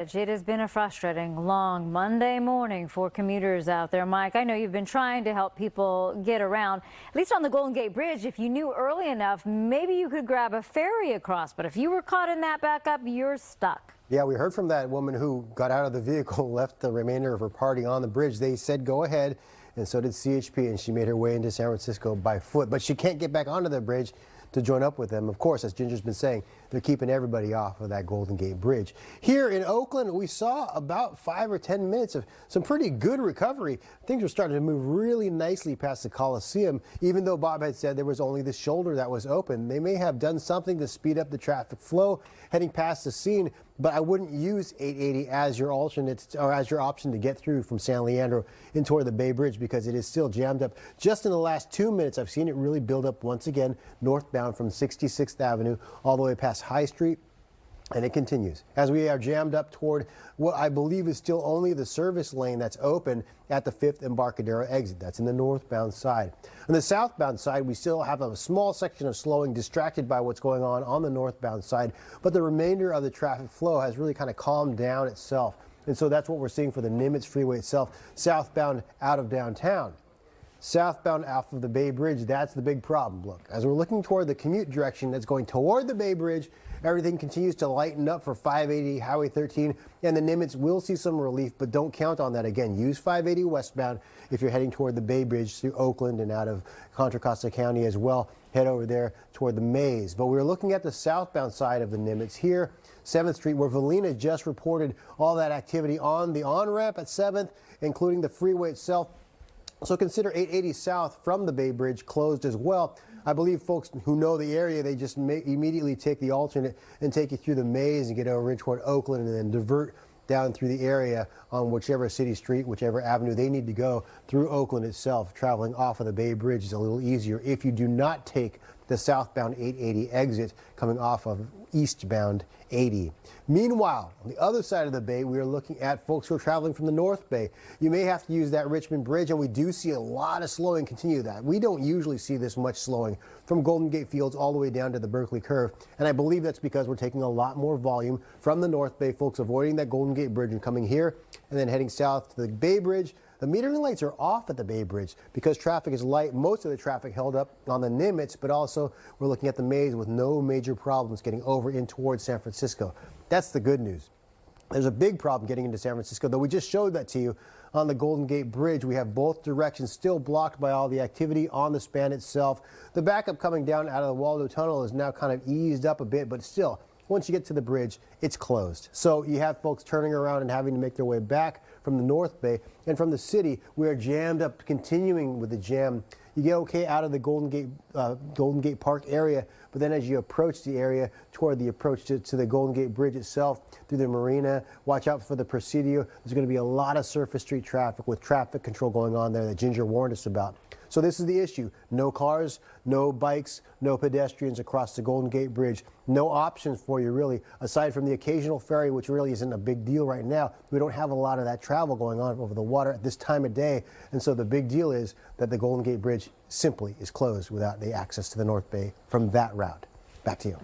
It has been a frustrating, long Monday morning for commuters out there. Mike, I know you've been trying to help people get around, at least on the Golden Gate Bridge. If you knew early enough, maybe you could grab a ferry across. But if you were caught in that backup, you're stuck. Yeah, we heard from that woman who got out of the vehicle, left the remainder of her party on the bridge. They said go ahead, and so did CHP, and she made her way into San Francisco by foot. But she can't get back onto the bridge to join up with them. Of course, as Ginger's been saying, they're keeping everybody off of that Golden Gate Bridge. Here in Oakland, we saw about 5 or 10 minutes of some pretty good recovery. Things were starting to move really nicely past the Coliseum, even though Bob had said there was only the shoulder that was open. They may have done something to speed up the traffic flow heading past the scene, but I wouldn't use 880 as your alternate or as your option to get through from San Leandro in toward the Bay Bridge, because it is still jammed up. Just in the last 2 minutes, I've seen it really build up once again northbound from 66th Avenue all the way past High Street. And it continues as we are jammed up toward what I believe is still only the service lane that's open at the 5th Embarcadero exit. That's in the northbound side. On the southbound side, we still have a small section of slowing, distracted by what's going on the northbound side. But the remainder of the traffic flow has really kind of calmed down itself. And so that's what we're seeing for the Nimitz Freeway itself, southbound out of downtown. Southbound off of the Bay Bridge, that's the big problem. Look, as we're looking toward the commute direction that's going toward the Bay Bridge, everything continues to lighten up for 580 Highway 13, and the Nimitz will see some relief, but don't count on that. Again, use 580 westbound if you're heading toward the Bay Bridge through Oakland and out of Contra Costa County as well. Head over there toward the Maze. But we're looking at the southbound side of the Nimitz here, 7th Street, where Valina just reported all that activity on the on-ramp at 7th, including the freeway itself. So consider 880 south from the Bay Bridge closed as well. I believe folks who know the area, they just immediately take the alternate and take you through the Maze and get over in toward Oakland and then divert down through the area on whichever city street, whichever avenue they need to go through Oakland itself. Traveling off of the Bay Bridge is a little easier if you do not take the southbound 880 exit coming off of eastbound 80. Meanwhile, on the other side of the bay, we are looking at folks who are traveling from the North Bay. You may have to use that Richmond Bridge, and we do see a lot of slowing continue that. We don't usually see this much slowing from Golden Gate Fields all the way down to the Berkeley Curve, and I believe that's because we're taking a lot more volume from the North Bay, folks avoiding that Golden Gate Bridge and coming here and then heading south to the Bay Bridge. The metering lights are off at the Bay Bridge because traffic is light. Most of the traffic held up on the Nimitz, but also we're looking at the Maze with no major problems getting over in towards San Francisco. That's the good news. There's a big problem getting into San Francisco, though. We just showed that to you on the Golden Gate Bridge. We have both directions still blocked by all the activity on the span itself. The backup coming down out of the Waldo Tunnel is now kind of eased up a bit, but still, once you get to the bridge, it's closed. So you have folks turning around and having to make their way back from the North Bay. And from the city, we are jammed up, continuing with the jam. You get okay out of the Golden Gate Park area, but then as you approach the area toward the approach to the Golden Gate Bridge itself, through the marina, watch out for the Presidio. There's going to be a lot of surface street traffic with traffic control going on there that Ginger warned us about. So this is the issue. No cars, no bikes, no pedestrians across the Golden Gate Bridge. No options for you, really, aside from the occasional ferry, which really isn't a big deal right now. We don't have a lot of that travel going on over the water at this time of day. And so the big deal is that the Golden Gate Bridge simply is closed without the access to the North Bay from that route. Back to you.